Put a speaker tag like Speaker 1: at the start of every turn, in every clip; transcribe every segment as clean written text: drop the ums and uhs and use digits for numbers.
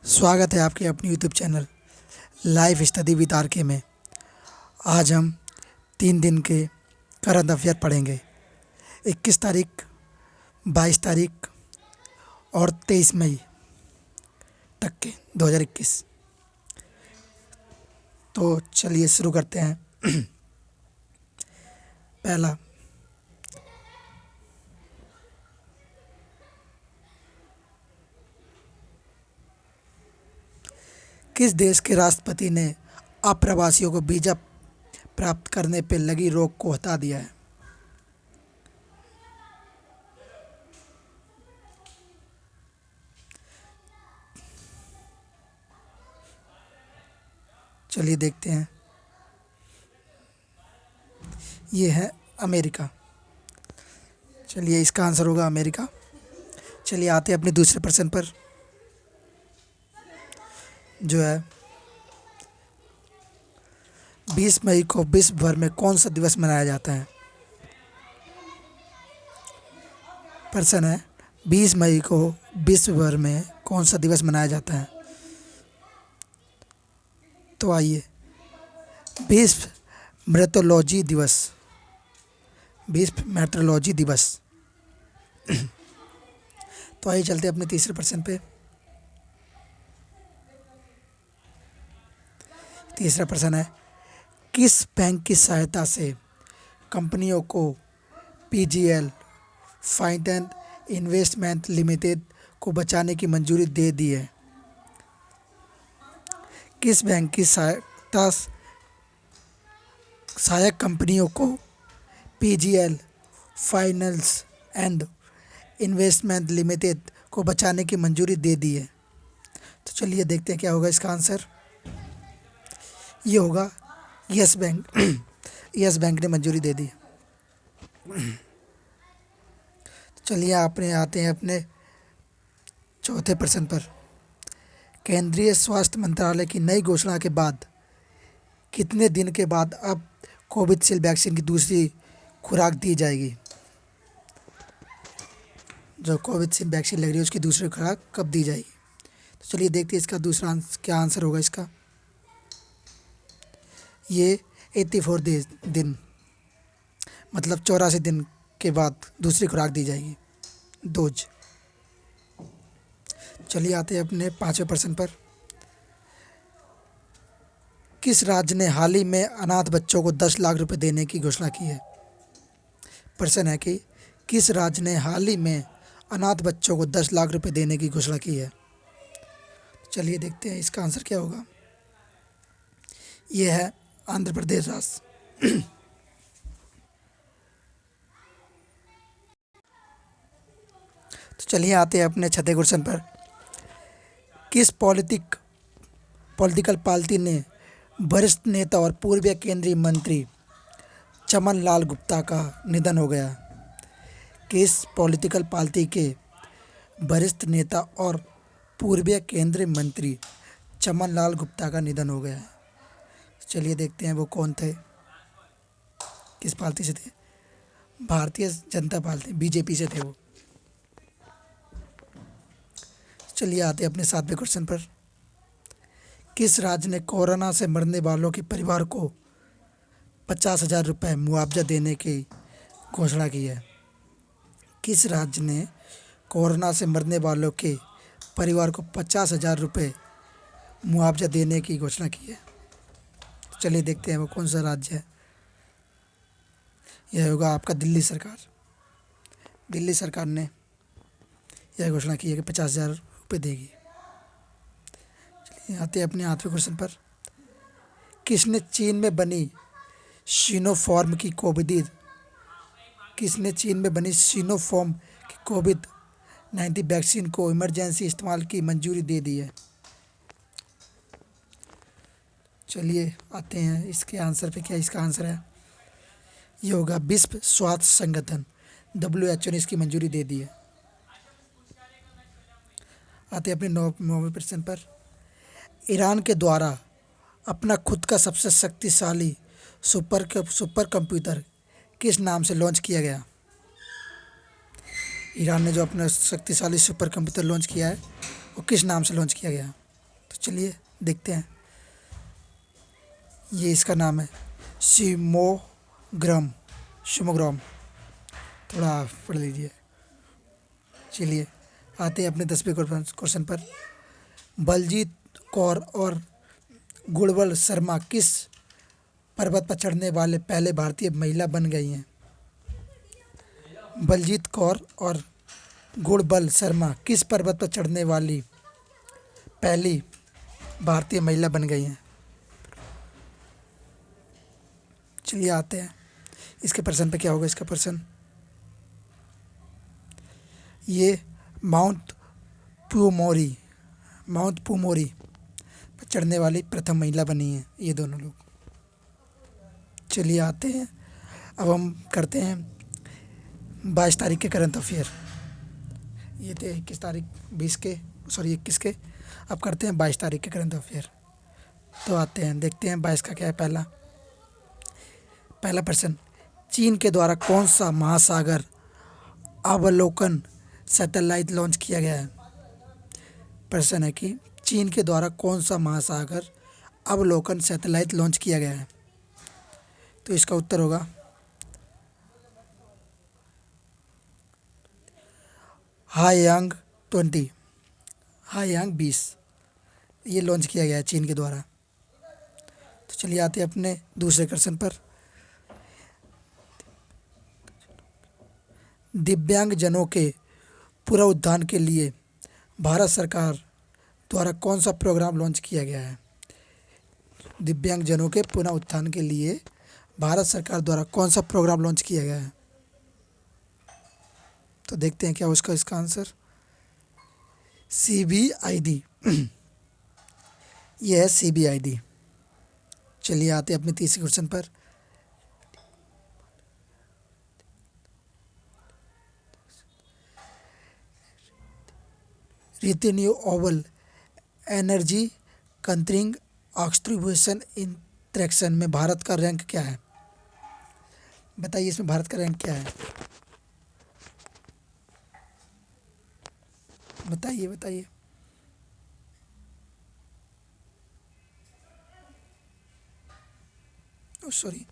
Speaker 1: स्वागत है आपके अपने YouTube channel life study with R K में। आज हम 3 दिन के करंट अफेयर पढ़ेंगे। 21 तारीख, 22 तारीख और 23 मई तक के 2021। तो चलिए शुरू करते हैं। पहला, किस देश के राष्ट्रपति ने अप्रवासियों को वीजा प्राप्त करने पर लगी रोक को हटा दिया है? चलिए देखते हैं। ये है अमेरिका। चलिए इसका आंसर होगा अमेरिका। चलिए आते हैं अपने दूसरे प्रश्न पर, जो है 20 मई को विश्व भर में कौन सा दिवस मनाया जाता है? प्रश्न है 20 मई को विश्व भर में कौन सा दिवस मनाया जाता है? तो आइए, विश्व मेट्रोलॉजी दिवस। विश्व मेट्रोलॉजी दिवस। तो आइए चलते हैं अपने तीसरे प्रश्न पे। तीसरा प्रश्न है, किस बैंक की सहायता से कंपनियों को पीजीएल फाइनेंस इन्वेस्टमेंट लिमिटेड को बचाने की मंजूरी दे दी है? किस बैंक की सहायक कंपनियों को PGL finance and investment limited को बचाने की मंजूरी दे दी है? तो चलिए देखते हैं क्या होगा इसका आंसर। ये होगा यस बैंक। यस बैंक ने मंजूरी दे दी। चलिए आते हैं अपने चौथे प्रश्न पर। केंद्रीय स्वास्थ्य मंत्रालय की नई घोषणा के बाद कितने दिन के बाद अब कोविशील्ड वैक्सीन की दूसरी खुराक दी जाएगी? जो कोविशील्ड वैक्सीन लग रही है उसकी दूसरी खुराक कब दी जाएगी? तो चलिए देखते हैं इसका दूसरा क्या आंसर होगा इसका। ये 84 दिन मतलब 84 दिन के बाद दूसरी खुराक दी जाएगी, डोज। चलिए आते हैं अपने पांचवें प्रश्न पर। किस राज्य ने हाल ही में अनाथ बच्चों को 10 लाख रुपए देने की घोषणा की है? प्रश्न है कि किस राज्य ने हाल ही में अनाथ बच्चों को 10 लाख रुपए देने की घोषणा की है? चलिए देखते हैं इसका आंसर क्या होगा। यह है आंध्र प्रदेश राज्य। तो चलिए आते हैं अपने छठे क्वेश्चन पर। किस पॉलिटिकल पार्टी ने वरिष्ठ नेता और पूर्व केंद्रीय मंत्री चमन लाल गुप्ता का निधन हो गया? किस पॉलिटिकल पार्टी के वरिष्ठ नेता और पूर्व केंद्रीय मंत्री चमन लाल गुप्ता का निधन हो गया है? चलिए देखते हैं वो कौन थे, किस पार्टी से थे। भारतीय जनता पार्टी बीजेपी से थे वो। चलिए आते हैं अपने सातवें क्वेश्चन पर। किस राज्य ने कोरोना से मरने वालों के परिवार को 50,000 रुपये मुआवजा देने की घोषणा की है? किस राज्य ने कोरोना से मरने वालों के परिवार को 50,000 रुपये मुआवजा देने की घोषणा की है? चलिए देखते हैं वो कौन सा राज्य है। यह होगा आपका दिल्ली सरकार। दिल्ली सरकार ने यह घोषणा की है कि 50,000 रुपये देगी। चलिए आते हैं अपने आठवें क्वेश्चन पर। किसने चीन में बनी सिनोफार्म की कोविड-19 वैक्सीन को इमरजेंसी इस्तेमाल की मंजूरी दे दी है? चलिए आते हैं इसके आंसर पे। क्या इसका आंसर है? ये होगा विश्व स्वास्थ्य संगठन WHO ने इसकी मंजूरी दे दी है। आते हैं अपने नौवें प्रश्न पर। ईरान के द्वारा अपना खुद का सबसे शक्तिशाली सुपर कंप्यूटर किस नाम से लॉन्च किया गया? ईरान ने जो अपना शक्तिशाली सुपर कंप्यूटर लॉन्च किया है वो किस नाम से लॉन्च किया गया? तो चलिए देखते हैं। ये इसका नाम है सीमोग्राम। सीमोग्राम थोड़ा पढ़ लीजिए। चलिए आते हैं अपने 10वें क्वेश्चन पर। बलजीत कौर और गुणवल शर्मा किस पर्वत पर चढ़ने वाले पहले भारतीय महिला बन गई हैं? बलजीत कौर और गुणवल शर्मा किस पर्वत पर चढ़ने वाली पहली भारतीय महिला बन गई हैं? चलिए आते हैं इसके प्रश्न पे। क्या होगा इसका प्रश्न? ये माउंट पूमोरी पर चढ़ने वाली प्रथम महिला बनी है ये दोनों लोग। चलिए आते हैं अब हम करते हैं 22 तारीख के करंट अफेयर। ये थे 21 तारीख 21 के। अब करते हैं 22 तारीख के करंट अफेयर। तो आते हैं देखते हैं 22 का क्या है। पहला प्रश्न, चीन के द्वारा कौन सा महासागर अवलोकन सैटेलाइट लॉन्च किया गया है? प्रश्न है कि चीन के द्वारा कौन सा महासागर अवलोकन सैटेलाइट लॉन्च किया गया है? तो इसका उत्तर होगा हायांग 20 ये लॉन्च किया गया है चीन के द्वारा। तो चलिए आते हैं अपने दूसरे क्वेश्चन पर। दिव्यांग जनों के पुनरुत्थान के लिए भारत सरकार द्वारा कौन सा प्रोग्राम लॉन्च किया गया है? दिव्यांग जनों के पुनरुत्थान के लिए भारत सरकार द्वारा कौन सा प्रोग्राम लॉन्च किया गया है? तो देखते हैं क्या उसका इसका आंसर। CBID यह है CBID। चलिए आते हैं अपने तीसरे क्वेश्चन पर। रिन्यूएबल एनर्जी कंट्रिंग ऑक्सट्रीब्यूशन इंट्रैक्शन में भारत का रैंक क्या है? बताइए इसमें भारत का रैंक क्या है? बताइए। सॉरी,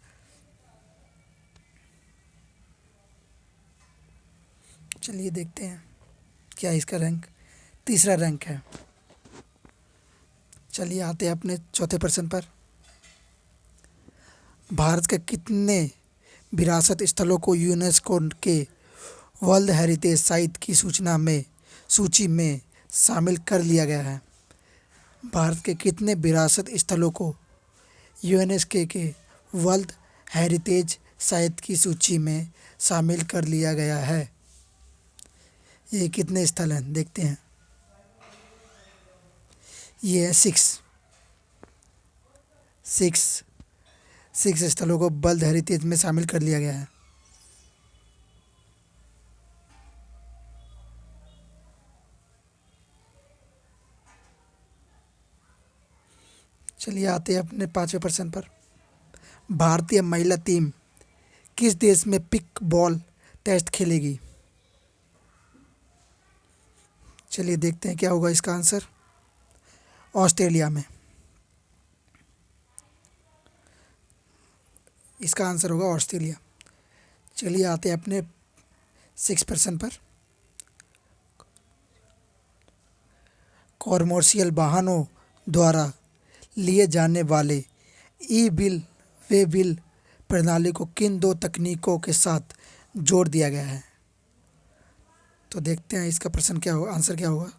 Speaker 1: चलिए देखते हैं क्या इसका रैंक। तीसरा रैंक है। चलिए आते हैं अपने चौथे प्रश्न पर। भारत के कितने विरासत स्थलों को यूनेस्को के वर्ल्ड हेरिटेज साइट की सूची में शामिल कर लिया गया है? भारत के कितने विरासत स्थलों को यूनेस्को के वर्ल्ड हेरिटेज साइट की सूची में शामिल कर लिया गया है? ये कितने स्थल हैं देखते हैं। ये है 6 स्थलों को वर्ल्ड हेरिटेज में शामिल कर लिया गया है। चलिए आते हैं अपने 5वें प्रश्न पर। भारतीय महिला टीम किस देश में पिक बॉल टेस्ट खेलेगी? चलिए देखते हैं क्या होगा इसका आंसर। ऑस्ट्रेलिया में। इसका आंसर होगा ऑस्ट्रेलिया। चलिए आते हैं अपने 6 प्रश्न पर। कॉमर्शियल वाहनों द्वारा लिए जाने वाले ई बिल प्रणाली को किन 2 तकनीकों के साथ जोड़ दिया गया है? तो देखते हैं इसका प्रश्न क्या होगा, आंसर क्या होगा।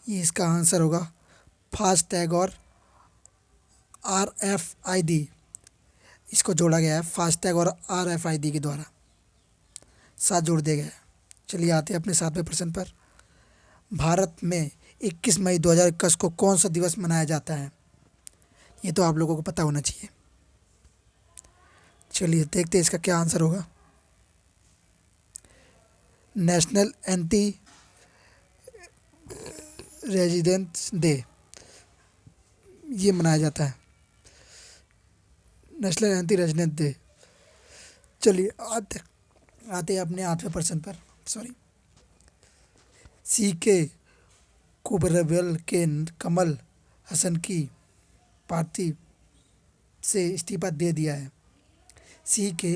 Speaker 1: ये इसका आंसर होगा फास्टैग और RFID। इसको जोड़ा गया है फास्टैग और RFID के द्वारा साथ जोड़ दिया गया है। चलिए आते हैं अपने 7वें प्रश्न पर। भारत में 21 मई 2021 को कौन सा दिवस मनाया जाता है? ये तो आप लोगों को पता होना चाहिए। चलिए देखते हैं इसका क्या आंसर होगा। नेशनल एंटी रेजिडेंस डे ये मनाया जाता है। National anti residence day. चलिए आते हैं अपने 8वें प्रश्न पर। CK कुबरवेल के कमल हसन की पार्टी से इस्तीफा दे दिया है। सी के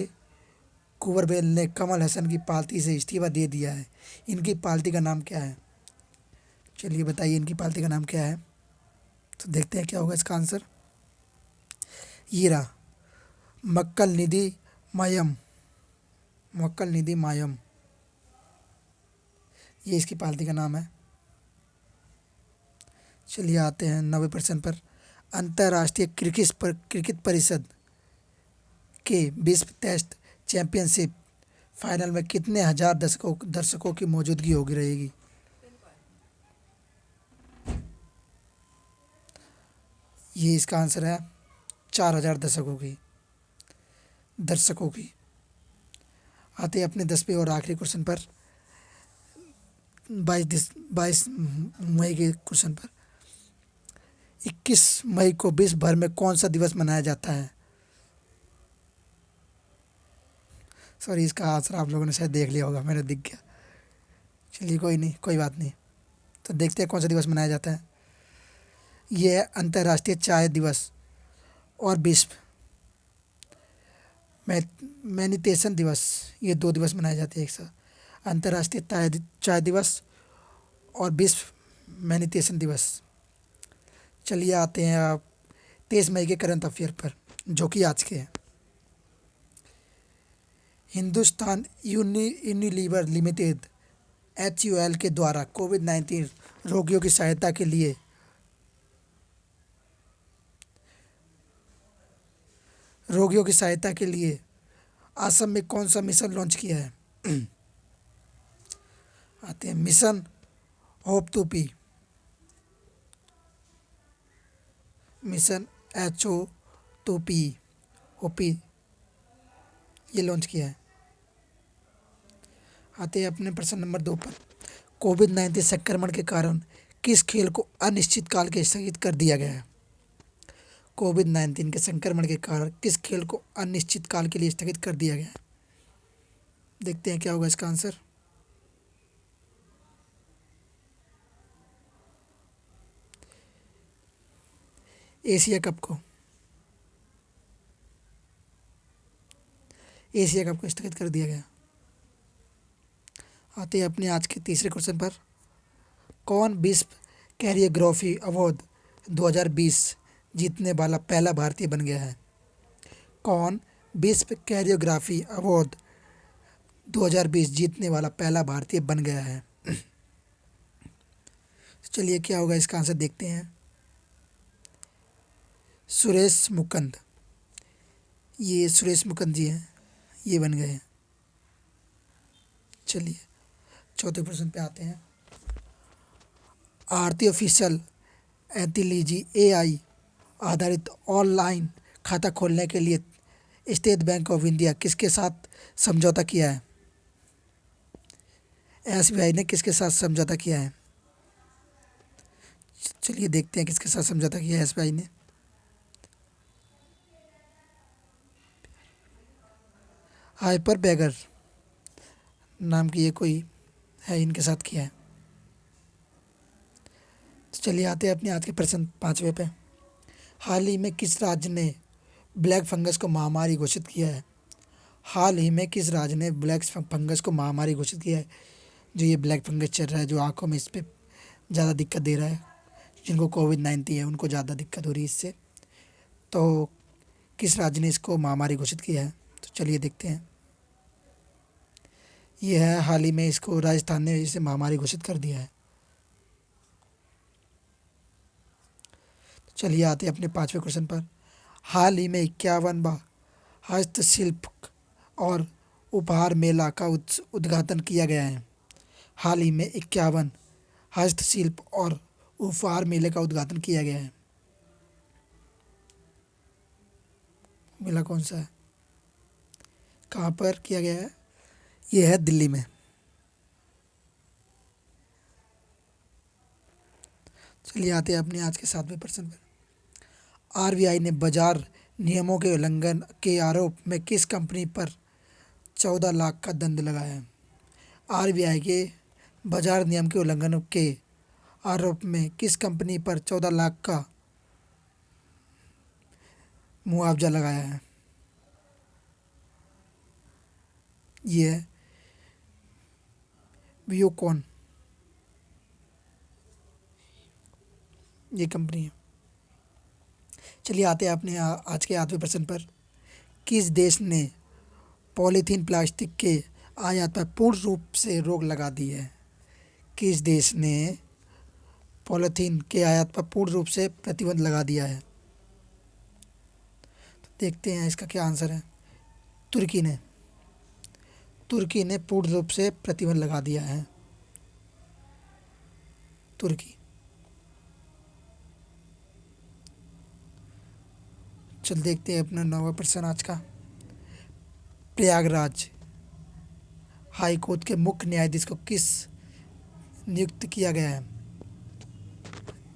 Speaker 1: कुबरवेल ने कमल हसन की पार्टी से इस्तीफा दे दिया है। इनकी पार्टी का नाम क्या है? चलिए बताइए इनकी पार्टी का नाम क्या है। तो देखते हैं क्या होगा इसका आंसर। ये रहा, मक्कल निधि मायम। मक्कल निधि मायम, ये इसकी पार्टी का नाम है। चलिए आते हैं 90% पर। अंतर्राष्ट्रीय क्रिकेट परिषद के विश्व टेस्ट चैंपियनशिप फाइनल में कितने हजार दर्शकों की मौजूदगी होगी रहेगी? ये इसका आंसर है 4000 दर्शकों की। आते हैं अपने 10वें और आखिरी क्वेश्चन पर, 22 मई के क्वेश्चन पर। 21 मई को विश्व भर में कौन सा दिवस मनाया जाता है? सॉरी, इसका आंसर आप लोगों ने शायद देख लिया होगा, मैंने दिख गया। चलिए कोई नहीं, कोई बात नहीं। तो देखते हैं कौन सा दिवस मनाया जाता है। ये है अंतर्राष्ट्रीय चाय दिवस और विश्व मैनिटेशन दिवस। ये 2 दिवस मनाए जाते हैं एक साथ, अंतर्राष्ट्रीय चाय दिवस और विश्व मैनिटेशन दिवस। चलिए आते हैं आप 23 मई के करंट अफेयर पर, जो कि आज के हैं। हिंदुस्तान यूनिलीवर लिमिटेड HUL के द्वारा कोविड-19 रोगियों की सहायता के लिए असम में कौन सा मिशन लॉन्च किया है? आते हैं mission hope two P, mission HO2P, OP, ये लॉन्च किया है। आते हैं अपने प्रश्न नंबर 2 पर। कोविड-19 संक्रमण के कारण किस खेल को अनिश्चितकाल के स्थगित कर दिया गया है? कोविड-19 के संक्रमण के कारण किस खेल को अनिश्चितकाल के लिए स्थगित कर दिया गया है? देखते हैं क्या होगा इसका आंसर। एशिया कप को स्थगित कर दिया गया। आते हैं अपने आज के तीसरे क्वेश्चन पर। कौन विश्व कैरियोग्राफी अवार्ड 2020 जीतने वाला पहला भारतीय बन गया है? कौन विश्व कैरियोग्राफी अवार्ड 2020 जीतने वाला पहला भारतीय बन गया है? चलिए क्या होगा इसका आंसर देखते हैं। सुरेश मुकुंद, ये सुरेश मुकुंद जी हैं, ये बन गए हैं। चलिए चौथे प्रश्न पे आते हैं। आर्टिफिशियल इंटेलिजेंस AI आधारित ऑनलाइन खाता खोलने के लिए स्टेट बैंक ऑफ इंडिया किसके साथ समझौता किया है? SBI ने किसके साथ समझौता किया है? चलिए देखते हैं किसके साथ समझौता किया है SBI ने। हाइपर बैगर नाम की ये कोई है, इनके साथ किया है। तो चलिए आते हैं अपने आज के प्रश्न 5वें पे। हाल ही में किस राज्य ने ब्लैक फंगस को महामारी घोषित किया है? हाल ही में किस राज्य ने ब्लैक फंगस को महामारी घोषित किया है? जो ये ब्लैक फंगस चल रहा है, जो आँखों में इस पर ज़्यादा दिक्कत दे रहा है, जिनको कोविड-19 है उनको ज़्यादा दिक्कत हो रही है इससे, तो किस राज्य ने इसको महामारी घोषित किया है? तो चलिए देखते हैं। ये है, हाल ही में इसको राजस्थान ने इसे महामारी घोषित कर दिया है। चलिए आते हैं अपने 5वें क्वेश्चन पर। हाल ही में 51वां हस्तशिल्प और उपहार मेला का उद्घाटन किया गया है। हाल ही में 51 हस्तशिल्प और उपहार मेले का उद्घाटन किया गया है। मेला कौन सा है, कहाँ पर किया गया है? ये है दिल्ली में। चलिए आते हैं अपने आज के 7वें प्रश्न पर। RBI ने बाजार नियमों के उल्लंघन के आरोप में किस कंपनी पर 14 लाख का दंड लगाया है? RBI के बाजार नियम के उल्लंघन के आरोप में किस कंपनी पर 14 लाख का मुआवजा लगाया है? ये है वीडियोकॉन, ये कंपनी है। चलिए आते हैं अपने आज के 8वें प्रश्न पर। किस देश ने पॉलीथीन प्लास्टिक के आयात पर पूर्ण रूप से रोक लगा दी है? किस देश ने पॉलीथीन के आयात पर पूर्ण रूप से प्रतिबंध लगा दिया है? तो देखते हैं इसका क्या आंसर है। तुर्की ने। तुर्की ने पूर्ण रूप से प्रतिबंध लगा दिया है। तुर्की। चल देखते हैं अपना 9वां प्रश्न आज का। प्रयागराज हाई कोर्ट के मुख्य न्यायाधीश को किस नियुक्त किया गया है?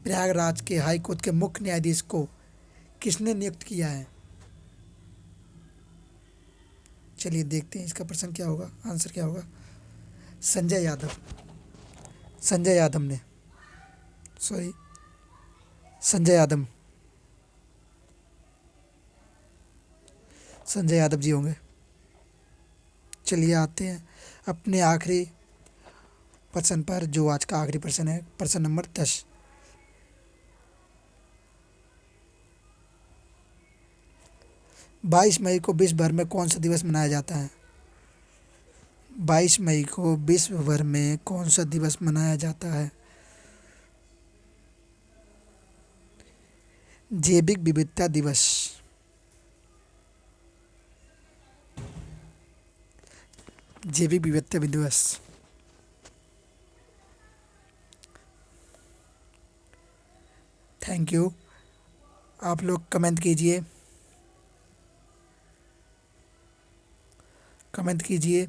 Speaker 1: प्रयागराज के हाई कोर्ट के मुख्य न्यायाधीश को किसने नियुक्त किया है? चलिए देखते हैं इसका प्रश्न क्या होगा, आंसर क्या होगा। संजय यादव। संजय यादव ने, सॉरी, संजय यादव, संजय यादव जी होंगे। चलिए आते हैं अपने आखिरी प्रश्न पर, जो आज का आखिरी प्रश्न है, प्रश्न नंबर 10। बाईस मई को विश्व भर में कौन सा दिवस मनाया जाता है? 22 मई को विश्व भर में कौन सा दिवस मनाया जाता है? जैविक विविधता दिवस। जैविक विविधता दिवस। Thank you. आप लोग कमेंट कीजिए, कमेंट कीजिए,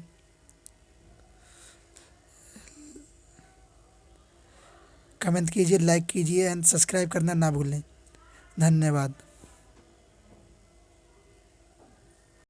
Speaker 1: कमेंट कीजिए, लाइक कीजिए एंड सब्सक्राइब करना ना भूलें। धन्यवाद।